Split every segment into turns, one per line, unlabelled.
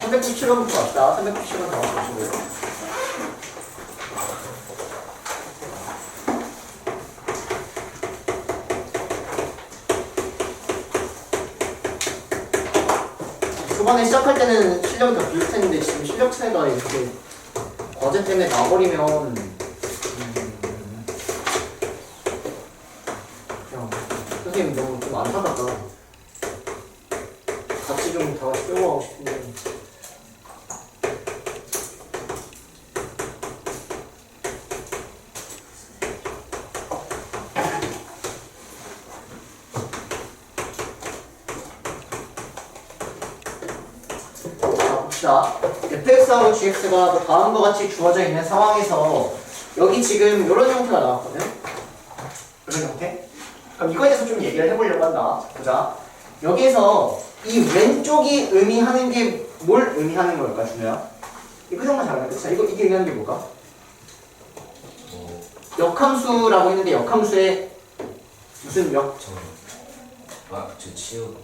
397번부터 왔다. 397번 다 보시고요. 초반에 시작할 때는 실력이 더 비슷했는데 지금 실력 차이가 이렇게 과제 때문에 나버리면 그냥 선생님 너무 좀 안타깝다. 같이 좀 다 같이 끌고 가고 싶은데. 자, fx하고 gx가 다음과 같이 주어져 있는 상황에서 여기 지금 이런 형태가 나왔거든? 이런 형태? 그럼 이거에 대해서 좀 얘기를 해보려고 한다. 보자. 여기에서 이 왼쪽이 의미하는 게 뭘 의미하는 걸까, 준호야? 이거 해석만 잘하면 돼. 자, 이게 의미하는 게 뭘까? 역함수라고 했는데 역함수의 무슨 역?
저 치우.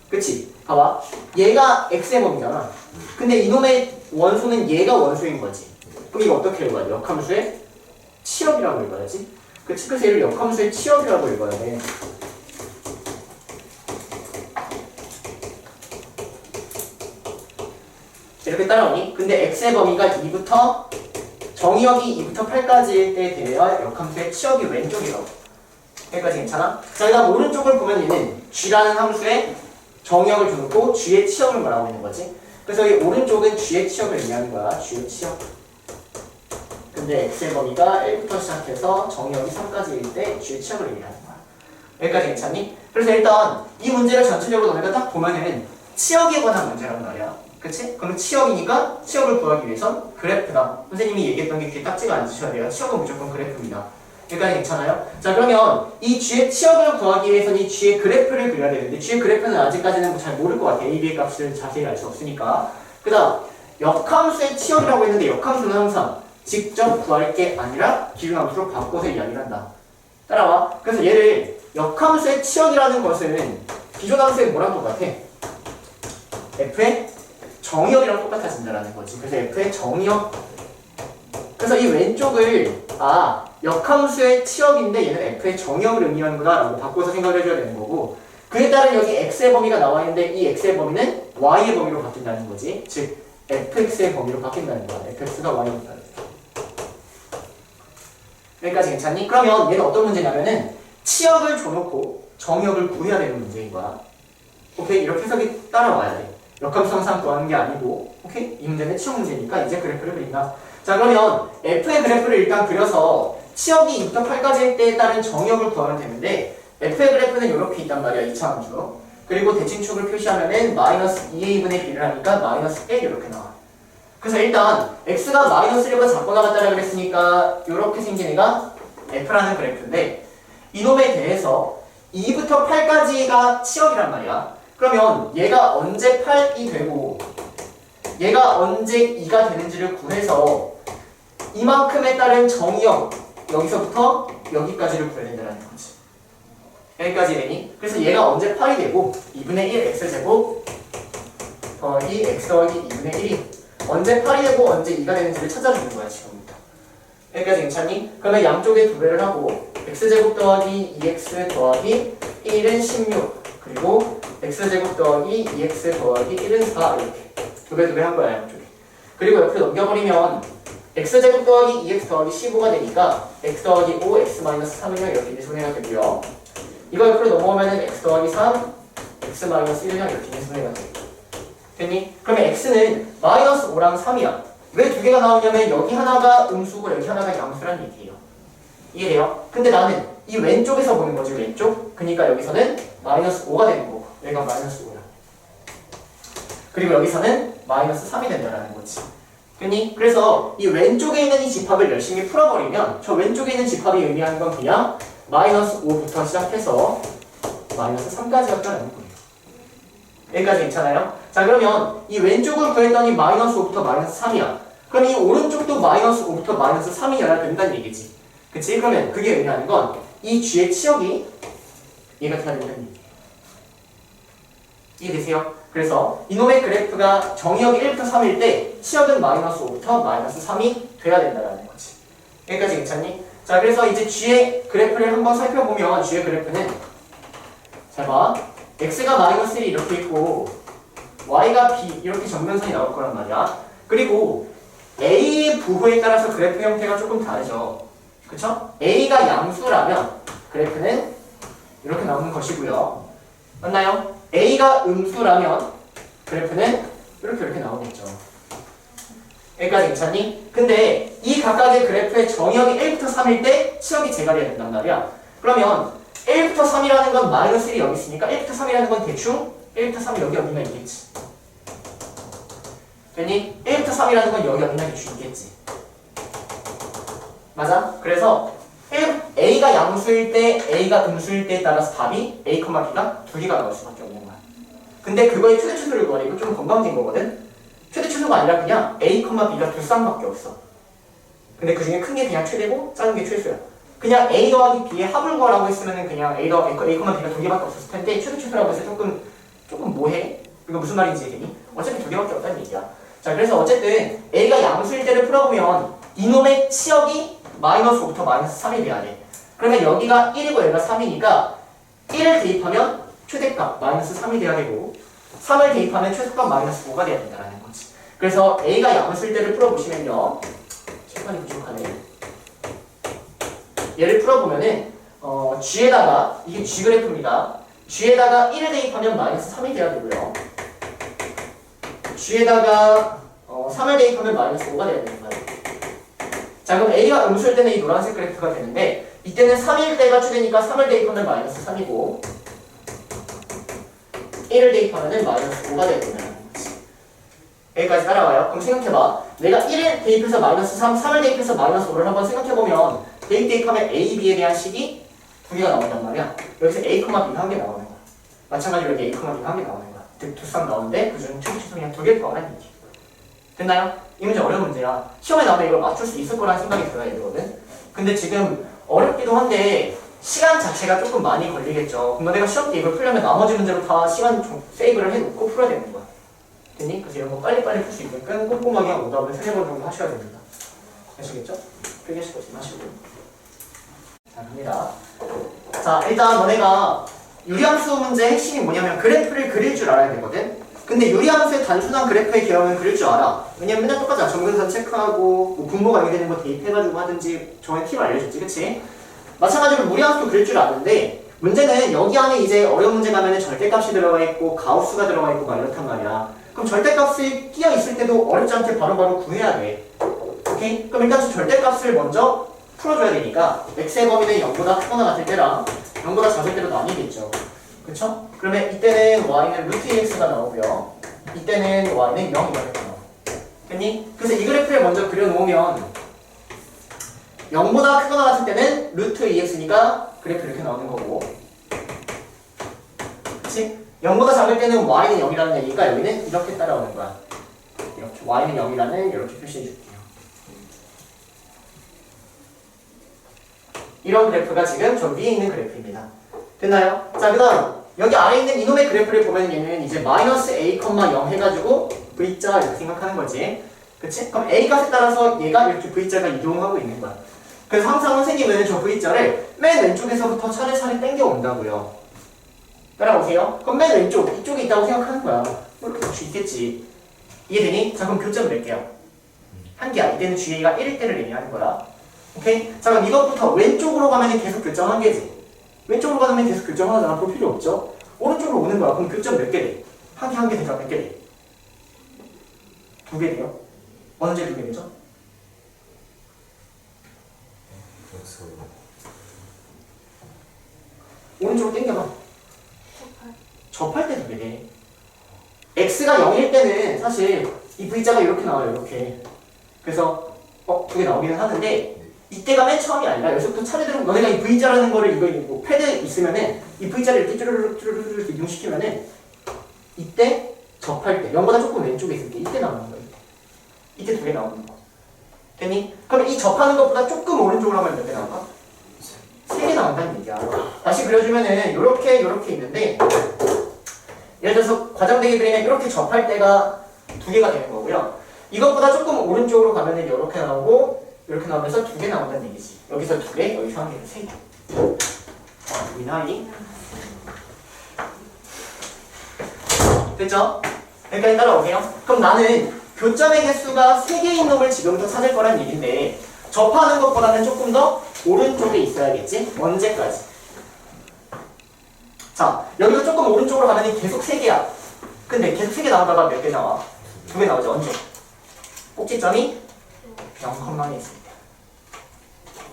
그치? 봐봐. 얘가 x의 범위잖아. 근데 이놈의 원소는 얘가 원소인 거지. 그럼 이거 어떻게 읽어야 돼? 역함수의 치역이라고 읽어야지. 그치? 그래서 얘를 역함수의 치역이라고 읽어야 돼. 이렇게 따라오니? 근데 x의 범위가 2부터 정의역이 2부터 8까지일 때 되어야 역함수의 치역이 왼쪽이라고. 여기까지 괜찮아? 자, 그 다음 오른쪽을 보면 얘는 g라는 함수의 정의역을 두고 g의 치역을 말하고 있는 거지. 그래서 이 오른쪽은 g의 치역을 의미하는 거야. g의 치역. 근데 x의 범위가 1부터 시작해서 정의역이 3까지일 때 g의 치역을 의미하는 거야. 여기까지 괜찮니? 그래서 일단 이 문제를 전체적으로 너네가 딱 보면은 치역에 관한 문제란 말이야. 그치? 그럼 치역이니까 치역을 구하기 위해선 그래프다. 선생님이 얘기했던 게 귀에 딱지가 앉으셔야 돼요. 치역은 무조건 그래프입니다. 여기까지 괜찮아요? 자, 그러면 이 g의 치역을 구하기 위해서는 이 g의 그래프를 그려야 되는데 g의 그래프는 아직까지는 잘 모를 것 같아. a, b의 값을 자세히 알 수 없으니까. 그 다음 역함수의 치역이라고 했는데 역함수는 항상 직접 구할 게 아니라 기준함수로 바꿔서 이야기를 한다. 따라와. 그래서 얘를 역함수의 치역이라는 것은 기존함수의 뭐랑 똑같아? f의 정의역이랑 똑같아진다라는 거지. 그래서 f의 정의역. 그래서 이 왼쪽을 역함수의 치역인데 얘는 f의 정의역을 의미하는구나 라고 바꿔서 생각을 해줘야 되는 거고, 그에 따른 여기 x의 범위가 나와 있는데 이 x의 범위는 y의 범위로 바뀐다는 거지. 즉 fx의 범위로 바뀐다는 거야. fx가 y로 바뀐다는 거야. 여기까지 괜찮니? 그러면 얘는 어떤 문제냐면은 치역을 줘놓고 정의역을 구해야 되는 문제인 거야. 오케이? 이렇게 해석이 따라와야 돼. 역함수 항상 구하는 게 아니고, 오케이? 이 문제는 치역 문제니까 이제 그래프를 그린다. 자, 그러면 f의 그래프를 일단 그려서 치역이 2부터 8까지일 때에 따른 정의역을 구하면 되는데, f의 그래프는 이렇게 있단 말이야. 2차 함수. 그리고 대칭축을 표시하면은 마이너스 2a분의 b를 하니까 마이너스 1 이렇게 나와. 그래서 일단 x가 마이너스 1과 작고 나갔다라 그랬으니까 이렇게 생긴 애가 f라는 그래프인데, 이놈에 대해서 2부터 8까지가 치역이란 말이야. 그러면 얘가 언제 8이 되고 얘가 언제 2가 되는지를 구해서 이만큼에 따른 정의역 여기서부터 여기까지를 구해야 된다는 거지. 여기까지 되니? 그래서 얘가 언제 8이 되고 2분의 1 x제곱 더하기 x 더하기 2분의 1이 언제 8이 되고 언제 2가 되는지를 찾아주는 거야 지금부터. 여기까지 괜찮니? 그러면 양쪽에 2배를 하고 x제곱 더하기 2x 더하기 1은 16, 그리고 x제곱 더하기 2x 더하기 1은 4 이렇게 2배 한 거야 양쪽에. 그리고 옆에 넘겨버리면 x제곱 더하기 2x 더하기 15가 되니까 x 더하기 5, x-3은 이렇게 미분해가 되고요. 이거 옆으로 넘어오면은 x 더하기 3, x-1은 이렇게 미분해가 돼. 됐니? 그러면 x는 마이너스 5랑 3이야. 왜 두 개가 나오냐면 여기 하나가 음수고 여기 하나가 양수란 얘기예요. 이해돼요? 근데 나는 이 왼쪽에서 보는 거지, 왼쪽. 그러니까 여기서는 마이너스 5가 되는 거고 여기가 마이너스 5야. 그리고 여기서는 마이너스 3이 된다는 거지. 됐니? 그래서 이 왼쪽에 있는 이 집합을 열심히 풀어버리면 저 왼쪽에 있는 집합이 의미하는 건 그냥 마이너스 5부터 시작해서 마이너스 3까지였다는 거예요. 여기까지 괜찮아요? 자, 그러면 이 왼쪽을 구했더니 마이너스 5부터 마이너스 3이야. 그럼 이 오른쪽도 마이너스 5부터 마이너스 3이어야 된다는 얘기지. 그치? 그러면 그게 의미하는 건 이 g의 치역이 얘가 돼야 된다는 얘기예요. 이해되세요? 그래서 이놈의 그래프가 정의역이 1부터 3일 때 치역은 마이너스 5부터 마이너스 3이 돼야 된다는 거지. 여기까지 괜찮니? 자, 그래서 이제 G의 그래프를 한번 살펴보면 G의 그래프는 잘 봐. X가 마이너스 1이 이렇게 있고 Y가 B 이렇게 정면선이 나올 거란 말이야. 그리고 A의 부호에 따라서 그래프 형태가 조금 다르죠. 그쵸? A가 양수라면 그래프는 이렇게 나오는 것이고요. 맞나요? A가 음수라면 그래프는 이렇게 나오겠죠. 여기까지 괜찮니? 근데 이 각각의 그래프의 정의역이 1부터 3일 때 치역이 제각이 된단 말이야. 그러면 1부터 3이라는 건 마이너스 1이 여기 있으니까 1부터 3이라는 건 대충 1부터 3이 여기 어딘가 있겠지. 됐니? 1부터 3이라는 건 여기 어딘가 대충 있겠지. 맞아? 그래서 A가 양수일 때, A가 음수일 때에 따라서 답이 A, B가 두 개가 나올 수밖에 없는 거야. 근데 그거의 최대 추수를 구하래. 이거 좀 건방진 거거든? 최대 추수가 아니라 그냥 A, B가 두 쌍밖에 없어. 근데 그 중에 큰 게 그냥 최대고 작은 게 최소야. 그냥 A 더하기 B의 합을 구하라고 했으면 그냥 A, B가 두 개밖에 없었을 텐데 최대 추수라고 해서 조금 뭐해? 이거 무슨 말인지 얘기니? 어차피 두 개밖에 없다는 얘기야. 자, 그래서 어쨌든 A가 양수일 때를 풀어보면 이놈의 치역이 마이너스 5부터 마이너스 3이 돼야 돼. 그러면 여기가 1이고 여기가 3이니까 1을 대입하면 최대값 마이너스 3이 돼야 되고 3을 대입하면 최소값 마이너스 5가 돼야 된다는 거지. 그래서 A가 양수일 때를 풀어보시면요. 칠판이 부족하네. 얘를 풀어보면은 G에다가 이게 G 그래프입니다. G에다가 1을 대입하면 마이너스 3이 돼야 되고요. G에다가 3을 대입하면 마이너스 5가 돼야 되는 거예요. 자, 그럼 A가 음수일 때는 이 노란색 그래프가 되는데 이때는 3일 때가 최대니까 3을 대입하면 마이너스 3이고 1을 대입하면 마이너스 5가 돼야 된다는 거지. 여기까지 따라와요. 그럼 생각해봐. 내가 1을 대입해서 마이너스 3, 3을 대입해서 마이너스 5를 한번 생각해보면 대입하면 A, B에 대한 식이 두 개가 나온단 말이야. 여기서 A, B가 한 개 나오는 거야. 마찬가지로 여기 A, B가 한 개 나오는 거야. 두 쌍 나오는데 그중 최소 그냥 두 개일 거라는 얘기. 됐나요? 이 문제 어려운 문제야. 시험에 나오면 이걸 맞출 수 있을 거라는 생각이 들어야 되거든. 근데 지금 어렵기도 한데 시간 자체가 조금 많이 걸리겠죠. 그럼 내가 시험 때 이걸 풀려면 나머지 문제로 다 시간 좀 세이브를 해놓고 풀어야 되는 거야. 됐니? 그래서 이런 거 빨리빨리 풀 수 있게끔 꼼꼼하게 한 오답을 3-4번 정도 하셔야 됩니다. 아시겠죠? 필기하실 거 좀 하시고. 자, 갑니다. 자, 일단 너네가 유리함수 문제의 핵심이 뭐냐면 그래프를 그릴 줄 알아야 되거든. 근데 유리함수의 단순한 그래프의 개형은 그릴 줄 알아. 왜냐면 맨날 똑같잖아. 정근선 체크하고 뭐 분모가 연결되는 거 대입해가지고 하든지 정의 팁을 알려줬지. 그치? 마찬가지로 무리함수도 그릴 줄 아는데 문제는 여기 안에 이제 어려운 문제 가면은 절대값이 들어가 있고 가우스가 들어가 있고 막 이렇단 말이야. 그럼 절대값이 끼어 있을 때도 어렵지 않게 바로바로 구해야 돼. 오케이? 그럼 일단 절대값을 먼저 풀어줘야 되니까 x의 범위는 0보다 크거나 같을 때랑 0보다 작을 때로 나뉘겠죠. 그쵸? 그러면 이때는 y는 루트 2x가 나오고요. 이때는 y는 0 이렇게 나와. 됐니? 그래서 이 그래프를 먼저 그려놓으면 0보다 크거나 같을 때는 루트 2x니까 그래프 이렇게 나오는 거고, 그치? 0보다 작을 때는 y는 0이라는 얘기니까 여기는 이렇게 따라오는 거야. 이렇게 y는 0이라는 이렇게 표시해 줄게요. 이런 그래프가 지금 저 위에 있는 그래프입니다. 됐나요? 자, 그 다음 여기 아래에 있는 이놈의 그래프를 보면 얘는 이제 마이너스 a, 0 해가지고 v자 이렇게 생각하는 거지. 그치? 그럼 a 값에 따라서 얘가 이렇게 v자가 이동하고 있는 거야. 그래서 항상 선생님은 저 v자를 맨 왼쪽에서부터 차례차례 당겨 온다고요. 따라오세요. 그럼 맨 왼쪽, 이쪽에 있다고 생각하는 거야. 뭐 이렇게 볼 수 있겠지. 이해되니? 자, 그럼 교점 낼게요. 한 개야. 이때는 GA가 1일 때를 의미하는 거야. 오케이? 자, 그럼 이것부터 왼쪽으로 가면 계속 교점 한 개지. 왼쪽으로 가면 계속 교점 하나잖아. 볼 필요 없죠? 오른쪽으로 오는 거야. 그럼 교점 몇 개 돼? 한 개 되니까 몇 개 돼? 2개 돼요? 언제 2개 되죠? 오른쪽으로 당겨봐. 접할 때 2개 돼. x가 0일 때는 사실 이 v자가 이렇게 나와요. 이렇게. 그래서 2개 나오기는 하는데 이때가 맨 처음이 아니라 여기서부터 차례대로 너네가 이 v자라는 거를 이거 뭐 패드 있으면은 이 v자를 이렇게 쭈르륵 이동시키면은 이때 접할 때 0보다 조금 왼쪽에 있을 때 이때 나오는 거예요. 이때 2개 나오는 거. 됐니? 그럼 이 접하는 것보다 조금 오른쪽으로 하면 몇 개 나올까? 3개 나온다는 얘기야. 다시 그려주면은 요렇게 있는데 예를 들어서 과장되게 그리면 이렇게 접할 때가 두 개가 되는 거고요. 이것보다 조금 오른쪽으로 가면은 이렇게 나오고 이렇게 나오면서 두 개 나온다는 얘기지. 여기서 두 개, 여기서 한 개는 세 개. 미나이 됐죠? 여기까지 따라오세요. 그럼 나는 교점의 개수가 3개인 놈을 지금부터 찾을 거란 얘기인데 접하는 것보다는 조금 더 오른쪽에 있어야겠지? 언제까지? 자, 여기서 조금 오른쪽으로 가면 계속 3개야. 근데 계속 3개 나오다가 몇 개 나와? 2개 나오죠. 언제? 꼭지점이 0,1에 있을 때.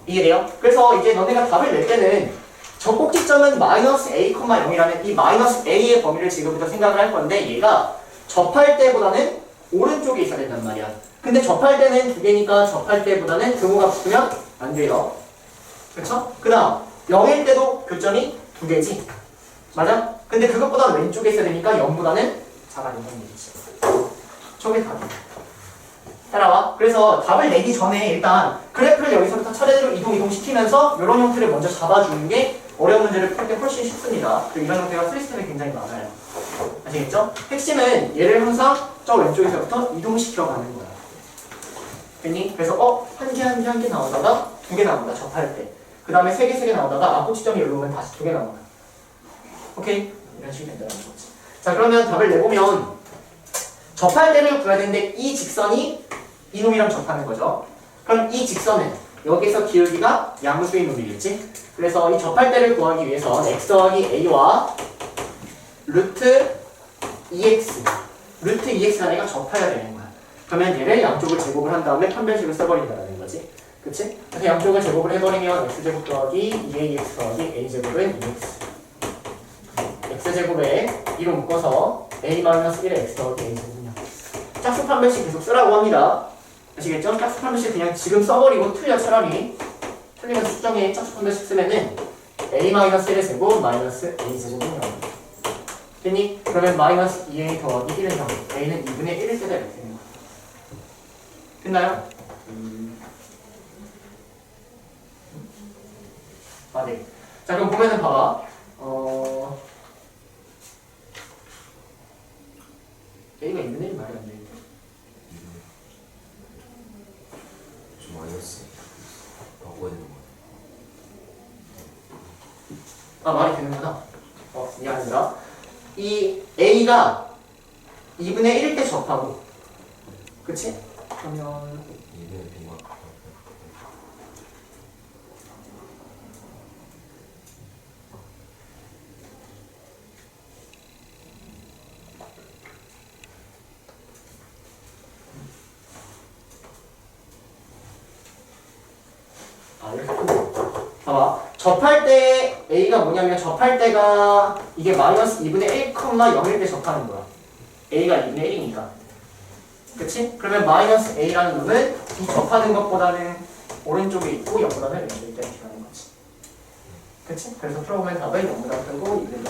이게 돼요? 그래서 이제 너네가 답을 낼 때는 저 꼭지점은 마이너스 a, 0이라는 이 마이너스 a의 범위를 지금부터 생각을 할 건데 얘가 접할 때보다는 오른쪽에 있어야 된단 말이야. 근데 접할 때는 2개니까 접할 때보다는 등호가 붙으면 안 돼요. 그쵸? 그 다음 0일 때도 교점이 2개지. 맞아? 근데 그것보다 왼쪽에 있어야 되니까 0보다는 작아야 된다는 얘기지. 저게 답이야. 따라와. 그래서 답을 내기 전에 일단 그래프를 여기서부터 차례대로 이동 시키면서 이런 형태를 먼저 잡아주는 게 어려운 문제를 풀 때 훨씬 쉽습니다. 그리고 이런 형태가 프리스텝에 굉장히 많아요. 아시겠죠? 핵심은 얘를 항상 저 왼쪽에서부터 이동시켜가는 거야. 됐니? 그래서 한 개 나오다가 2개 나온다. 접할 때. 그 다음에 3개 나오다가 꼭지점이 여기 오면 다시 2개 나온다. 오케이? 이런 식이 된다는 거지. 자, 그러면 답을 내보면 접할 때를 구해야 되는데 이 직선이 이놈이랑 접하는 거죠. 그럼 이 직선은 여기서 기울기가 양수인 놈이겠지? 그래서 이 접할 때를 구하기 위해서 x 더하기 a와 루트 2x 루트 2x라는 애가 접해야 되는 거야. 그러면 얘를 양쪽을 제곱을 한 다음에 판별식을 써버린다는 거지. 그치? 그래서 양쪽을 제곱을 해버리면 x제곱 더하기 2ax 더하기 a제곱은 2x x제곱에 2로 묶어서 a-1의 x 더하기 a제곱이냐. 짝수 판별식 계속 쓰라고 합니다. 아시겠죠? 짝수 판별식 그냥 지금 써버리고 틀려 차라리. 틀리면 수정에 짝수 판별식 쓰면은 a-1의 제곱 마이너스 a제곱은 0. 됐니? 그러면 마이너스 2a 더하기 1은 0. a는 2분의 1일 때다 이렇게 되는 거야. 됐나요? 아, 네. 자, 그럼 보면은 봐봐. a가 2분의 1 말이 안 되는데.
좀 마이너스 바꿔야 되는 거야.
아, 말이 되는구나. 이게 아니라 이 a가 2분의 1일 때 접하고 그치? 그러면
2분의 1만
이렇게 봐봐. 접할 때 a가 뭐냐면 접할 때가 이게 마이너스 2분의 1, 0일 때 접하는 거야. a가 2분의 1이니까. 그치? 그러면 마이너스 a라는 놈은 이 접하는 것보다는 오른쪽에 있고 0보다는 왼쪽에 있다 이렇게 가는 거지. 그치? 그래서 풀어보면 답은 0보다 크고 2분의 1.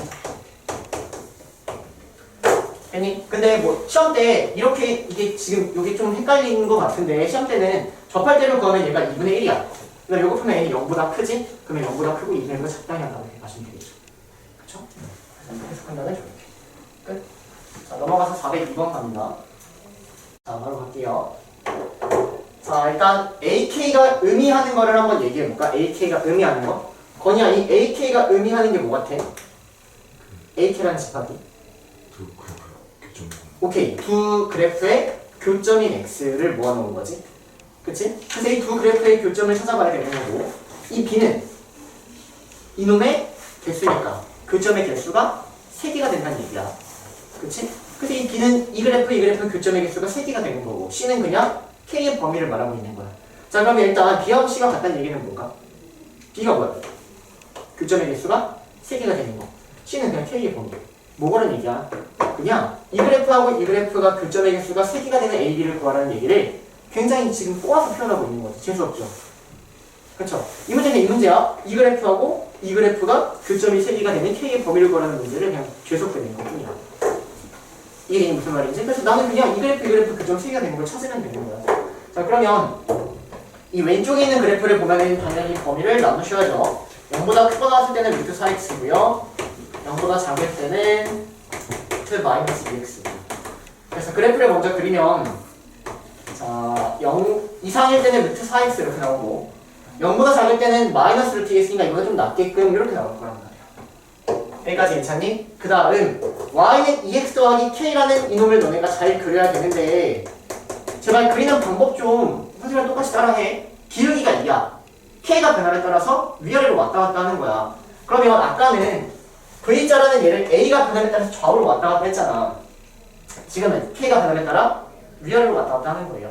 됐니? 근데 뭐 시험 때 이렇게 이게 지금 이게 좀 헷갈리는 것 같은데 시험 때는 접할 때를 구하면 얘가 2분의 1이야. 그러니까 요거 풀면 n이 0보다 크지? 그러면 0보다 크고 2분의 1로 적당히 한다고 이렇게 가시면 되겠죠. 그쵸? 그래서 해석한다면 저렇게. 끝. 자, 넘어가서 402번 갑니다. 자, 바로 갈게요. 자, 일단 AK가 의미하는 거를 한번 얘기해볼까? AK가 의미하는 거? 건이야, 이 AK가 의미하는 게 뭐 같아? AK라는 집합이?
두 그래프 교점.
오케이, 두 그래프의 교점인 X를 모아놓은 거지. 그치? 그래서 이 두 그래프의 교점을 찾아봐야 되는 거고 이 B는 이놈의 개수니까 교점의 개수가 3개가 된다는 얘기야. 그치? 그래서 이 B는 이 그래프 교점의 개수가 3개가 되는 거고 C는 그냥 K의 범위를 말하고 있는 거야. 자, 그러면 일단 B하고 C가 같다는 얘기는 뭔가? B가 뭐야? 교점의 개수가 3개가 되는 거. C는 그냥 K의 범위. 뭐라는 얘기야? 그냥 이 그래프하고 이 그래프가 교점의 개수가 3개가 되는 A, B를 구하라는 얘기를 굉장히 지금 꼬아서 표현하고 있는 거지. 재수없죠? 그쵸? 이 문제는 이 문제야. 이 그래프하고 이 그래프가 교점이 3개가 되는 K의 범위를 구하라는 문제를 그냥 죄송되는 것 뿐이야. 이게 무슨 말인지? 그래서 나는 그냥 이 그래프 교점 3개가 되는 걸 찾으면 되는 거야. 자, 그러면 이 왼쪽에 있는 그래프를 보면은 당연히 범위를 나누셔야죠. 0보다 크거나 했을 때는 루트 4x고요. 0보다 작을 때는 루트 마이너스 2x. 그래서 그래프를 먼저 그리면 자 0 이상일 때는 루트 4x 이렇게 나오고 0보다 작을 때는 마이너스 루트 2x니까 이거보다 좀 낮게끔 이렇게 나올 거란 말이야. 여기까지 괜찮니? 그 다음 y는 2x 더하기 k라는 이놈을 너네가 잘 그려야 되는데 제발 그리는 방법 좀 선생님이랑 똑같이 따라해. 기울기가 2야. k가 변화에 따라서 위아래로 왔다 갔다 하는 거야. 그러면 아까는 v자라는 얘를 a가 변화에 따라서 좌우로 왔다 갔다 했잖아. 지금은 k가 변화에 따라 위아래로 왔다 갔다 하는 거예요.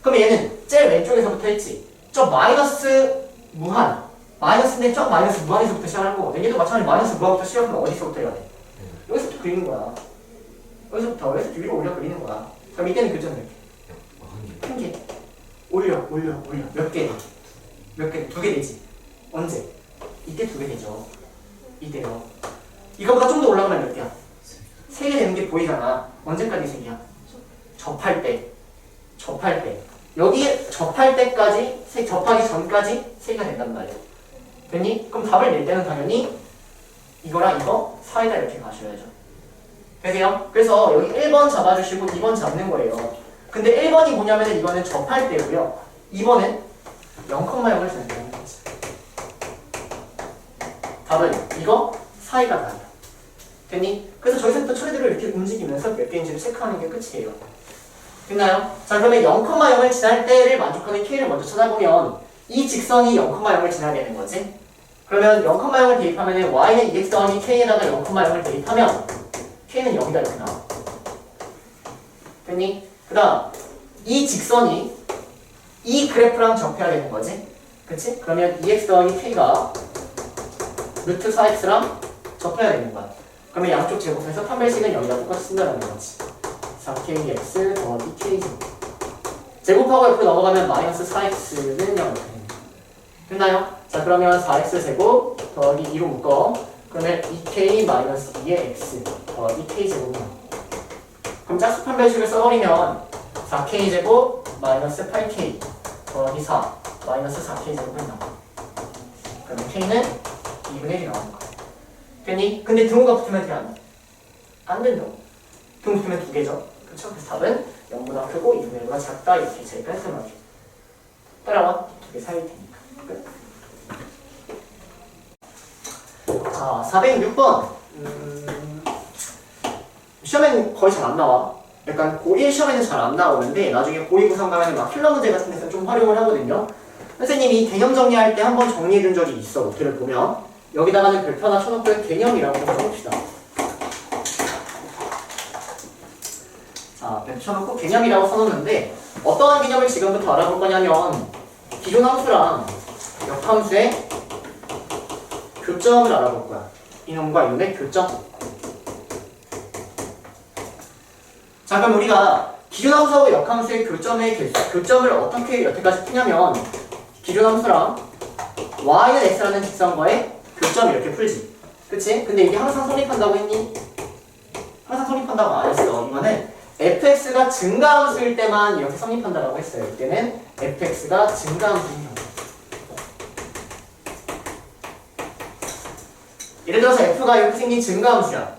그럼 얘는 제일 왼쪽에서부터 했지. 저 마이너스 무한 마이너스인데 저 마이너스 무한에서부터 시작하는 거거든. 얘도 마찬가지로 마이너스 무한부터 시작하면 어디서부터 해야 돼? 여기서부터 그리는 거야. 여기서부터 위로 올려 그리는 거야. 그럼 이때는 교점을 이렇게 큰 개 올려 몇 개? 몇 개? 2개 되지. 언제? 이때 2개 되죠. 이때요. 이거보다 좀 더 올라가면 몇 개야? 3개 되는 게 보이잖아. 언제까지 3개야? 접할 때. 여기 접할 때까지, 접하기 전까지 3개가 된단 말이야. 됐니? 그럼 답을 낼 때는 당연히 이거랑 이거 사이다 이렇게 가셔야죠. 되세요? 그래서 여기 1번 잡아주시고 2번 잡는 거예요. 근데 1번이 뭐냐면 이거는 접할 때고요. 2번은 0,0을 준다는 거지. 답은 이거 사이가 다야. 됐니? 그래서 저기서부터 처리들을 이렇게 움직이면서 몇 개인지를 체크하는 게 끝이에요. 됐나요? 자 그러면 0,0을 지날 때를 만족하는 k를 먼저 찾아보면 이 직선이 0,0을 지나야 되는 거지. 그러면 0,0을 대입하면 y는 2x 더하기 k에다가 0,0을 대입하면 k는 0이다 이렇게 나와. 됐니? 그 다음 이 직선이 이 그래프랑 접해야 되는 거지. 그치? 그러면 2x 더하기 k가 루트 4x랑 접해야 되는 거야. 그러면 양쪽 제곱해서 판별식은 여기다 똑같이 쓴다는 거지. 4kx 더하기 k제곱. 제곱하고 옆으로 넘어가면 마이너스 4x는 0 이렇게 됐나요? 자 그러면 4x 제곱 더하기 2로 묶어. 그러면 2k 마이너스 2의 x 더하기 k제곱이 나와. 그럼 짝수 판별식을 써버리면 4k 제곱 마이너스 8k 더하기 4 마이너스 4k 제곱이 나와. 그러면 k는 2분의 1이 나오는 거야. 됐니? 근데 등호가 붙으면 돼 안 돼? 안 된다고. 등호 붙으면 2개죠. 그쵸? 그래서 답은 0보다 크고 2분의 1보다 작다 이렇게 제일 깔끔하게 따라와. 2개 사이일 테니까. 끝. 자 406번 시험에는 거의 잘 안 나와. 약간 고1 시험에는 잘 안 나오는데 나중에 고2 고3 가면 막 필러 문제 같은 데서 좀 활용을 하거든요. 선생님이 개념 정리할 때 한번 정리해 준 적이 있어. 노트를 보면 여기다가는 별표 하나 쳐놓고 개념이라고 좀 써봅시다. 자, 별표 쳐놓고 개념이라고 써놓는데 어떠한 개념을 지금부터 알아볼 거냐면 기존 함수랑 역함수의 교점을 알아볼 거야. 이놈과 이놈의 교점. 자 그럼 우리가 기존 함수하고 역함수의 교점을 어떻게 여태까지 푸냐면 기존 함수랑 y는 x라는 직선과의 교점 이렇게 풀지. 그치? 근데 이게 항상 성립한다고 했니? 항상 성립한다고 안 했어. 이거는 fx가 증가함수일 때만 이렇게 성립한다고 했어요. 이때는 fx가 증가함수인 경우. 예를 들어서 f가 이렇게 생긴 증가함수야.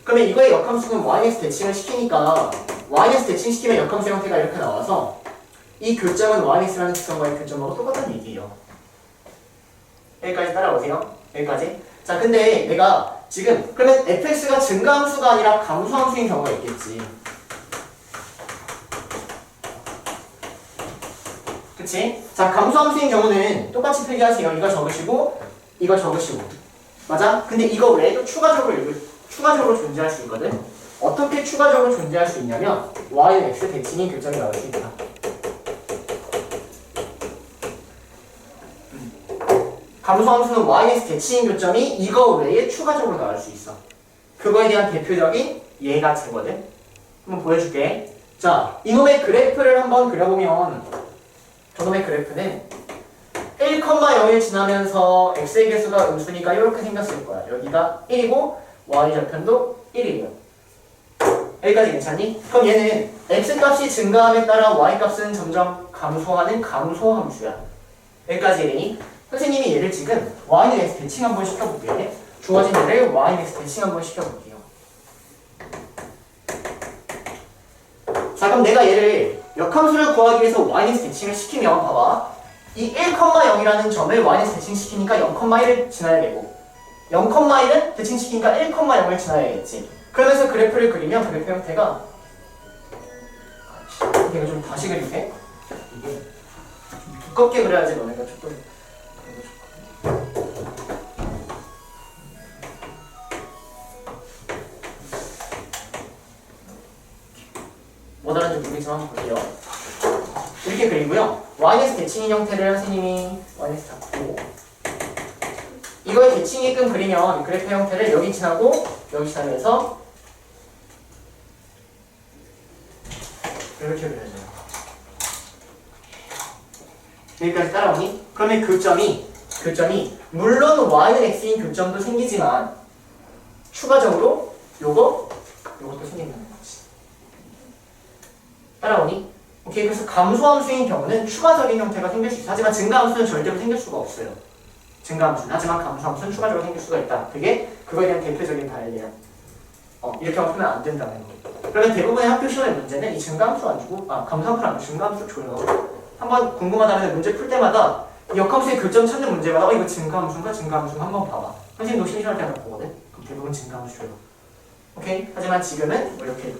그러면 이거의 역함수는 yx 대칭을 시키니까 yx 대칭시키면 역함수 형태가 이렇게 나와서 이 교점은 yx라는 직선과의 교점하고 똑같다는 얘기예요. 여기까지 따라오세요. 여기까지. 자 근데 내가 지금 그러면 fx가 증가함수가 아니라 감소함수인 경우가 있겠지. 그치? 자 감소함수인 경우는 똑같이 필기하세요. 이거 적으시고 이거 적으시고 맞아? 근데 이거 외에도 추가적으로 존재할 수 있거든. 어떻게 추가적으로 존재할 수 있냐면 y는 x 대칭인 교점이 나올 수 있다. 감소함수는 yx 대칭인 교점이 이거 외에 추가적으로 나올 수 있어. 그거에 대한 대표적인 얘가 쟤거든. 한번 보여줄게. 자, 이놈의 그래프를 한번 그려보면 저놈의 그래프는 1,0을 지나면서 x의 개수가 음수니까 이렇게 생겼을 거야. 여기가 1이고 y 좌편도 1이에요. 여기까지 괜찮니? 그럼 얘는 x 값이 증가함에 따라 y 값은 점점 감소하는 감소함수야. 여기까지 이해되니? 선생님이 얘를 지금 y는 x 대칭 한번 시켜볼게요. 주어진 얘를 y는 x 대칭 한번 시켜볼게요. 자, 그럼 내가 얘를 역함수를 구하기 위해서 y는 대칭을 시키면 봐봐. 이 1,0이라는 점을 y는 대칭시키니까 0,1을 지나야 되고 0,1은 대칭시키니까 1,0을 지나야겠지. 그러면서 그래프를 그리면 그래프 형태가 이거 좀 다시 그릴게. 이게 좀 두껍게 그려야지 너네가 조금 뭐 다른지 모르겠지만 한번 볼게요. 이렇게 그리고요. y에서 대칭인 형태를 선생님이 y에서 잡고 이거에 대칭이끔 그리면 그래프 형태를 여기 지나고 여기 지나면서 이렇게 그려져요. 여기까지 따라오니? 그러면 교점이 물론 y는 x인 교점도 생기지만 추가적으로 요것도 생긴다는 거지. 따라오니? 오케이. 그래서 감소함수인 경우는 추가적인 형태가 생길 수 있어. 하지만 증가함수는 절대로 생길 수가 없어요. 증가함수는. 하지만 감소함수는 추가적으로 생길 수가 있다. 그거에 대한 대표적인 반례야. 이렇게 하면 안 된다는 거. 그러면 대부분의 학교 시험의 문제는 이 증가함수 안 주고 감소함수를 안 주고 증가함수 줘요. 한번 궁금하다면 문제 풀 때마다 이 역함수의 교점 찾는 문제마다 이거 증가함수인가 한번 봐봐. 선생님도 심심할 때 한번 보거든. 그럼 대부분 증가함수 줘요. 오케이? 하지만 지금은 뭐 이렇게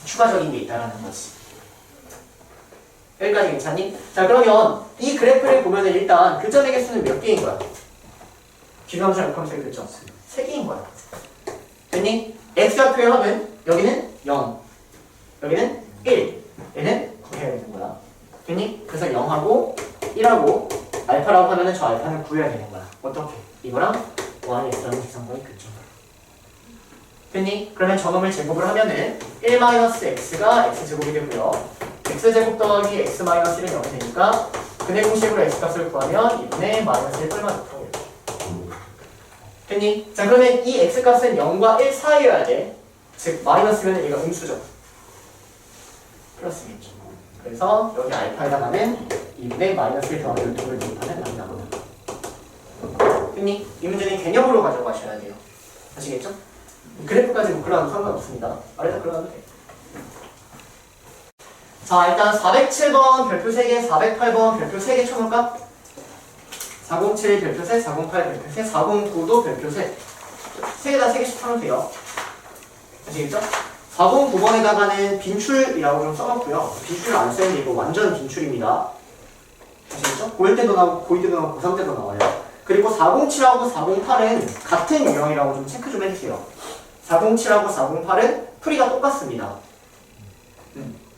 추가적인 게 있다라는 거지. 여기까지 괜찮니? 자, 그러면 이 그래프를 보면은 일단 교점의 개수는 몇 개인 거야? 기함수랑 역함수의 교점 3개인 거야. 됐니? x좌표의 합은 여기는 0, 여기는 1, 얘는 9해야 되는 거야. 됐니? 그래서 0하고 1하고 알파라고 하면은 저 알파는 9해야 되는 거야. 어떻게? 이거랑 y의 x라는 직선과의 교점. 됐니? 그러면 저놈을 제곱을 하면은 1-x가 x제곱이 되고요. x제곱 더하기 x-1은 0이 되니까 근해 공식으로 x값을 구하면 2분의 -1 뿔만 넣고 이렇게. 됐니? 자, 그러면 이 x값은 0과 1 사이여야 돼. 즉 마이너스면 얘가 음수죠. 플러스겠죠. 그래서 여기 알파에다가는 2분의 -1 더하기 12를 대입하면 답이 나거든. 됐니? 이 문제는 개념으로 가져가셔야 돼요. 아시겠죠? 그래프까지 묶으려면 상관없습니다. 아래다 그려놔도 돼. 자, 일단 407번 별표 3개, 408번 별표 3개 쳐볼까? 407 별표 셋, 408 별표 셋, 409도 별표 셋. 3개 다 3개씩 쳐도 돼요. 아시겠죠? 409번에다가는 빈출이라고 좀 써놓고요. 빈출 안 쓰는데 이거 완전 빈출입니다. 아시겠죠? 고1 때도 나오고 고2 때도 나오고 고3 때도 나와요. 그리고 407하고 408은 같은 유형이라고 좀 체크 좀 해주세요. 407하고 408은 풀이가 똑같습니다.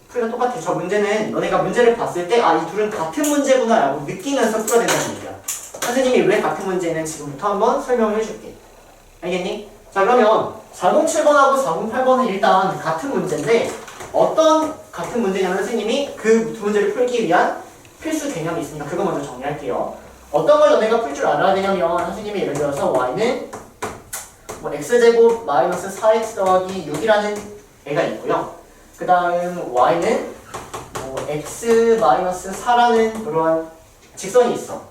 풀이가 똑같아. 저 문제는 너네가 문제를 봤을 때 이 둘은 같은 문제구나 라고 느끼면서 풀어야 된다는 얘기야. 선생님이 왜 같은 문제는 지금부터 한번 설명을 해줄게. 알겠니? 자, 그러면 407번하고 408번은 일단 같은 문제인데 어떤 같은 문제냐면 선생님이 그 두 문제를 풀기 위한 필수 개념이 있으니까 그거 먼저 정리할게요. 어떤 걸 너네가 풀 줄 알아야 되냐면 선생님이 예를 들어서 y는 뭐 x제곱 마이너스 4x 더하기 6이라는 애가 있고요. 그 다음 y는 뭐 x 마이너스 4라는 그러한 직선이 있어.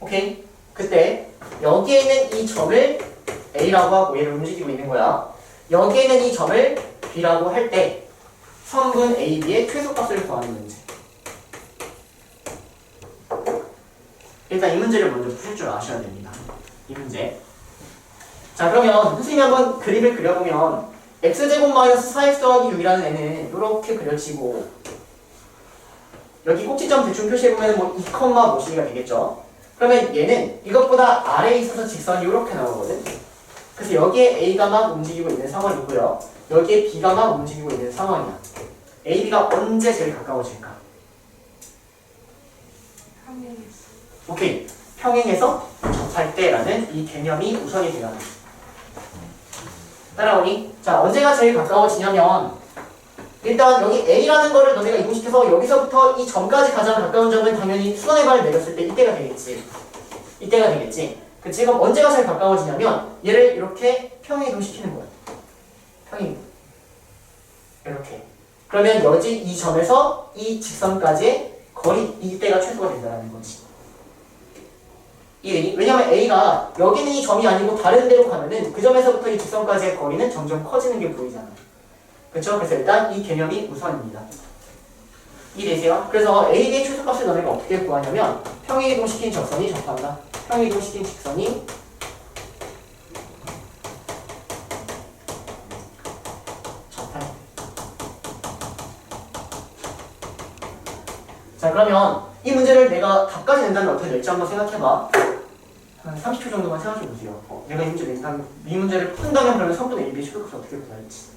오케이? 그때 여기에 있는 이 점을 a라고 하고 얘를 움직이고 있는 거야. 여기에 있는 이 점을 b라고 할 때 선분 ab의 최소값을 구하는 문제. 일단 이 문제를 먼저 푸실 줄 아셔야 됩니다. 이 문제. 자, 그러면 선생님이 한번 그림을 그려보면 x제곱 마이너스 4x 더하기 6이라는 애는 이렇게 그려지고 여기 꼭지점 대충 표시해보면 뭐 2,5가 되겠죠. 그러면 얘는 이것보다 아래에 있어서 직선이 이렇게 나오거든. 그래서 여기에 a가 막 움직이고 있는 상황이고요. 여기에 b가 막 움직이고 있는 상황이야. a, b가 언제 제일 가까워질까? 오케이. 평행에서 접할 때라는 이 개념이 우선이 돼야 돼. 따라오니? 자, 언제가 제일 가까워지냐면 일단 여기 A라는 거를 너네가 이동시켜서 여기서부터 이 점까지 가장 가까운 점은 당연히 수선의 발을 내렸을 때 이때가 되겠지. 이때가 되겠지. 그 지금 언제가 제일 가까워지냐면 얘를 이렇게 평행 이동시키는 거야. 평행. 이렇게. 그러면 여지 이 점에서 이 직선까지의 거리 이때가 최소가 된다는 거지. 왜냐면 A가 여기 있는 이 점이 아니고 다른 데로 가면은 그 점에서부터 이 직선까지의 거리는 점점 커지는 게 보이잖아. 그렇죠? 그래서 일단 이 개념이 우선입니다. 이해되세요? 그래서 AB의 최소값을 너네가 어떻게 구하냐면 평행이동시킨 적선이 접한다. 평행이동시킨 직선이 접할. 자, 그러면 이 문제를 내가 답까지 낸다면 어떻게 될지 한번 생각해봐. 한 30초 정도만 생각해보세요. 내가 이 문제를 낸다면, 이 문제를 푼다면 그러면 성분 AB의 최소값을 어떻게 구할지.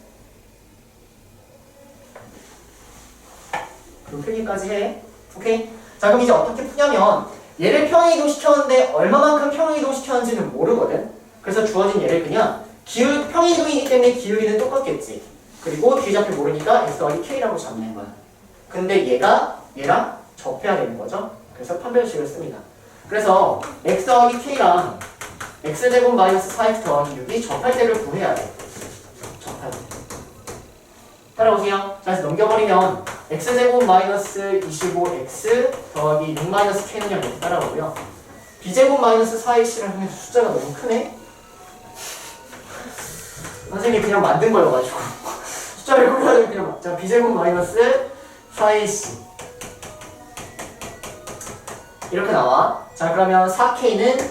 그럼 필기까지 해. 오케이? 자, 그럼 이제 어떻게 푸냐면 얘를 평행이동 시켰는데 얼마만큼 평행이동 시켰는지는 모르거든. 그래서 주어진 얘를 그냥 평행이동이기 때문에 기울기는 똑같겠지. 그리고 뒤에 잡혀 모르니까 x 더하기 k라고 잡는 거야. 근데 얘랑 접해야 되는 거죠. 그래서 판별식을 씁니다. 그래서 x 더하기 k랑 x제곱 마이너스 4x 더하기 6이 접할 때를 구해야 돼. 접할 때. 따라오세요. 자, 그래서 넘겨버리면 x제곱 마이너스 25x 더하기 6 마이너스 k는 그냥 이렇게 따라오고요. b제곱 마이너스 4x를 하면 숫자가 너무 크네? 선생님이 그냥 만든 거여가지고 숫자를 구해야 그냥 자, b제곱 마이너스 4ac 이렇게 나와. 자, 그러면 4k는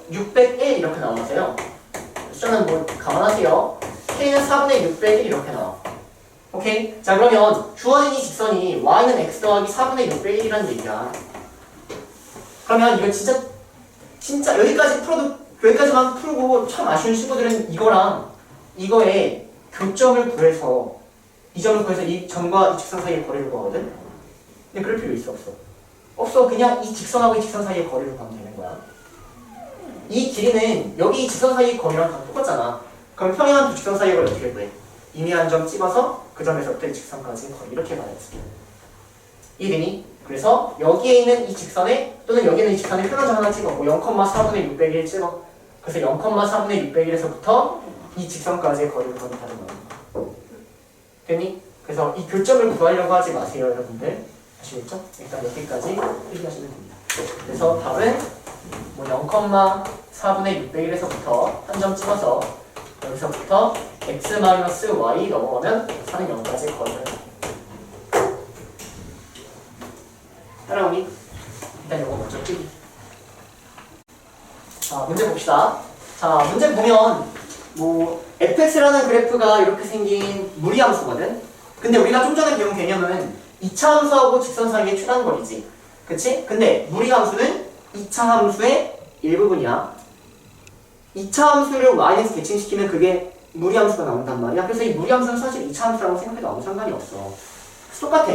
601 이렇게 나오세요. 숫자는 뭐 감안하세요. k는 4분의 601 이렇게 나와. 오케이? 자, 그러면 주어진 이 직선이 y는 x 더하기 4분의 601이라는 얘기야. 그러면 이거 진짜 여기까지만 풀고 참 아쉬운 친구들은 이거랑 이거의 교점을 구해서 이 점을 구해서 이 점과 이 직선 사이의 거리를 구하거든? 근데 그럴 필요 있어 없어? 없어. 그냥 이 직선하고 이 직선 사이의 거리를 구하면 되는 거야. 이 길이는 여기 이 직선 사이의 거리랑 다 똑같잖아. 그럼 평행한 두 직선 사이의 거리 어떻게 구해? 이미 한 점 찍어서 그 점에서부터 이 직선까지의 거리 이렇게 말해야지. 이해되니? 그래서 여기에 있는 이 직선에 또는 여기에 있는 이 직선에 표현점 하나 찍었고 0,4분의 601 찍어. 그래서 0,4분의 601에서부터 이 직선까지의 거리를 구하면 되는 거야. 됐니? 그래서 이 교점을 구하려고 하지 마세요, 여러분들. 아시겠죠? 일단 여기까지 필기하시면 됩니다. 그래서 답은 뭐 0,4분의 601에서부터 한 점 찍어서 여기서부터 x-y 넘어가면 4는 0까지 거리를 따라오니? 일단 이거 먼저 찍기. 자, 문제 봅시다. 자, 문제 보면 뭐 fx라는 그래프가 이렇게 생긴 무리함수거든? 근데 우리가 좀 전에 배운 개념은 2차 함수하고 직선 사이의 최단거리지. 그치? 근데 무리함수는 2차 함수의 일부분이야. 2차 함수를 y에서 대칭시키면 그게 무리함수가 나온단 말이야. 그래서 이 무리함수는 사실 2차 함수라고 생각해도 아무 상관이 없어. 똑같아.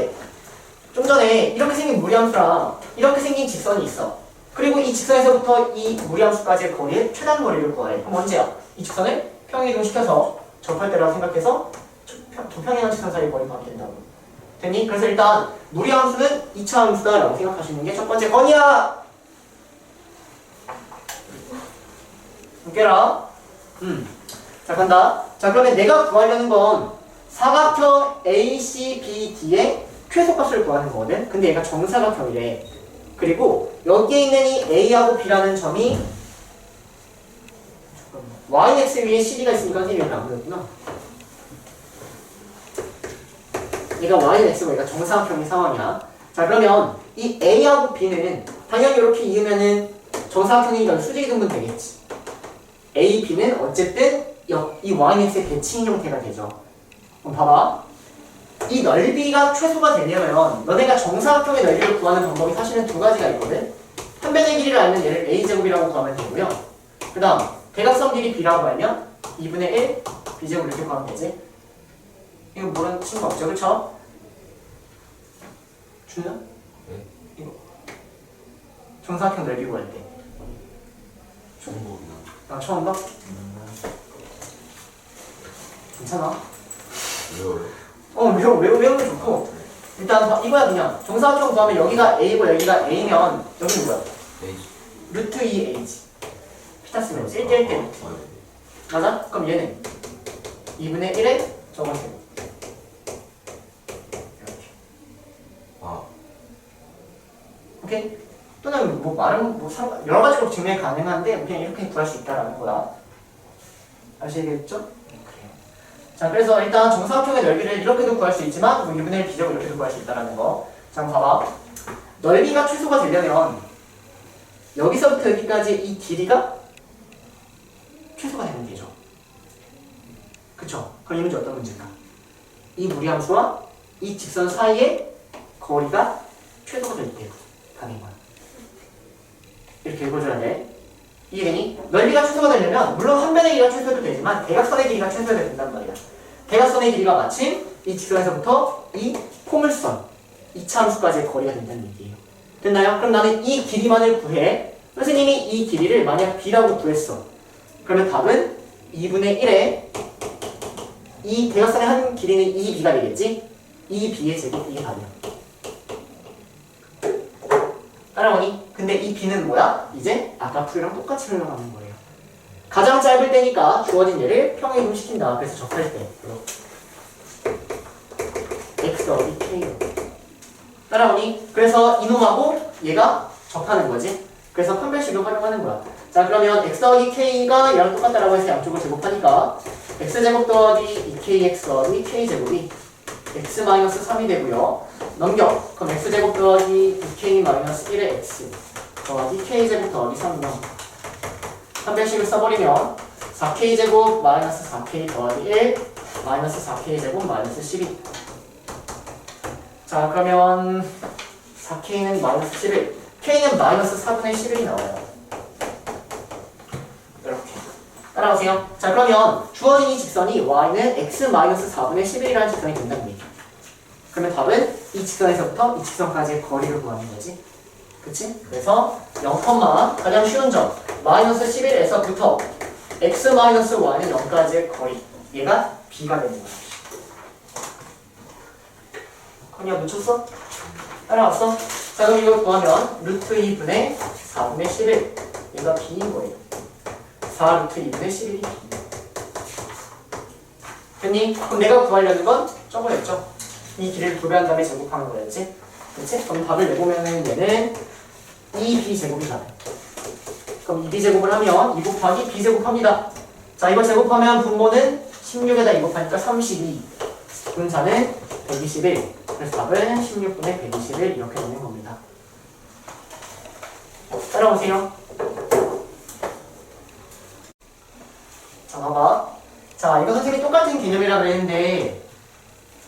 좀 전에 이렇게 생긴 무리함수랑 이렇게 생긴 직선이 있어. 그리고 이 직선에서부터 이 무리함수까지의 거리의 최단 거리를 구하래. 그럼 언제야? 이 직선을 평행이동시켜서 접할 때라고 생각해서 두 평행한 직선 사이의 거리 구하면 된다고. 됐니? 그래서 일단 무리함수는 2차 함수다라고 생각하시는 게 첫 번째 건이야. 웃겨라. 자, 간다. 자, 그러면 내가 구하려는 건 사각형 ACBD의 최소값을 구하는 거거든. 근데 얘가 정사각형이래. 그리고 여기에 있는 이 A하고 B라는 점이 YX 위에 CD가 있으니까 선생님이 안 보였구나. 얘가 Y는 X고 얘가 정사각형의 상황이야. 자, 그러면 이 A하고 B는 당연히 이렇게 이으면은 정사각형이니까 수직이 등분 되겠지. A, B는 어쨌든 이 YX의 대칭 형태가 되죠. 그럼 봐봐. 이 넓이가 최소가 되려면 너네가 정사각형의 넓이를 구하는 방법이 사실은 두 가지가 있거든. 한 변의 길이를 알면 얘를 A제곱이라고 구하면 되고요. 그 다음 대각선 길이 B라고 알면 2분의 1 B제곱 이렇게 구하면 되지. 이거 모르는 친구 없죠? 그쵸? 준우야?
네?
이거 정사각형 넓이 구할 때
중국이나
나 처음 봐? 괜찮아?
왜요?
외우면 좋고 일단 이거야 그냥 정사각형 구하면 여기가 A고 여기가 A면 여기는 뭐야?
H
루트 2H 피타 쓰면 1대 1대 루트 맞아? 그럼 얘는 2분의 1에 저건 세고 이렇게 오케이? 또는 뭐 말은 뭐 여러 가지로 증명이 가능한데 그냥 이렇게 구할 수 있다라는 거야 아시겠죠? 자, 그래서 일단 정사각형의 넓이를 이렇게도 구할 수 있지만 뭐 1분의 1 비제곱 이렇게도 구할 수 있다는 거. 자, 한번 봐봐. 넓이가 최소가 되려면 여기서부터 여기까지 이 길이가 최소가 되는 게죠. 그쵸? 그럼 이 문제 어떤 문제일까? 이 무리함수와 이 직선 사이의 거리가 최소가 될 때 가는 거야. 이렇게 읽어줘야 돼. 이해되니? 넓이가 최소가 되려면 물론 한 변의 길이가 최소도 되지만 대각선의 길이가 최소가 된단 말이야. 대각선의 길이가 마침 이 직선에서부터 이 포물선, 이차함수까지의 거리가 된다는 얘기예요. 됐나요? 그럼 나는 이 길이만을 구해. 선생님이 이 길이를 만약 b라고 구했어. 그러면 답은 2분의 1에 이 대각선의 한 길이는 2b가 되겠지? 2b의 제곱 이게 답이야. 따라오니? 근데 이 b는 뭐야? 이제 아까 풀이랑 똑같이 흘러가는 거예요. 가장 짧을 때니까 주어진 얘를 평행이동시킨다. 그래서 접할 때 x 더하기 k로 따라오니? 그래서 이놈하고 얘가 접하는 거지. 그래서 판별식을 활용하는 거야. 자, 그러면 x 더하기 k가 얘랑 똑같다라고 해서 양쪽을 제곱하니까 x제곱 더하기 2kx 더하기 k제곱이 x-3이 되고요. 넘겨. 그럼 x제곱 더하기 2k-1의 x 더하기 k제곱 더하기 3이요. 판별식을 써버리면 4k제곱 마이너스 4k 더하기 1 마이너스 4k제곱 마이너스 12. 자, 그러면 4k는 마이너스 11 k는 마이너스 4분의 11이 나와요. 이렇게 따라오세요. 자, 그러면 주어진 이 직선이 y는 x 마이너스 4분의 11이라는 직선이 된다는 얘기. 그러면 답은 이 직선에서부터 이 직선까지의 거리를 구하는 거지. 그치? 그래서 0, 가장 쉬운 점 마이너스 11에서부터 x 마이너스 y는 0까지의 거리 얘가 b가 되는 거야. 컨이야 놓쳤어? 따라왔어? 자, 그럼 이걸 구하면 루트 2분의 4분의 11 얘가 b인 거예요. 4 루트 2분의 11이 b. 됐니? 그럼 내가 구하려는 건 저거였죠. 이 길이를 도배한 다음에 제곱하는 거였지. 그치? 그럼 답을 내보면은 얘는 2b제곱이 답. 그럼 2b제곱을 하면 2 곱하기 b제곱합니다. 자, 이거 제곱하면 분모는 16에다 2 곱하니까 32. 분자는 121. 그래서 답은 16분의 121 이렇게 되는 겁니다. 따라오세요. 자, 봐봐. 자, 이거 선생님이 똑같은 개념이라고 그랬는데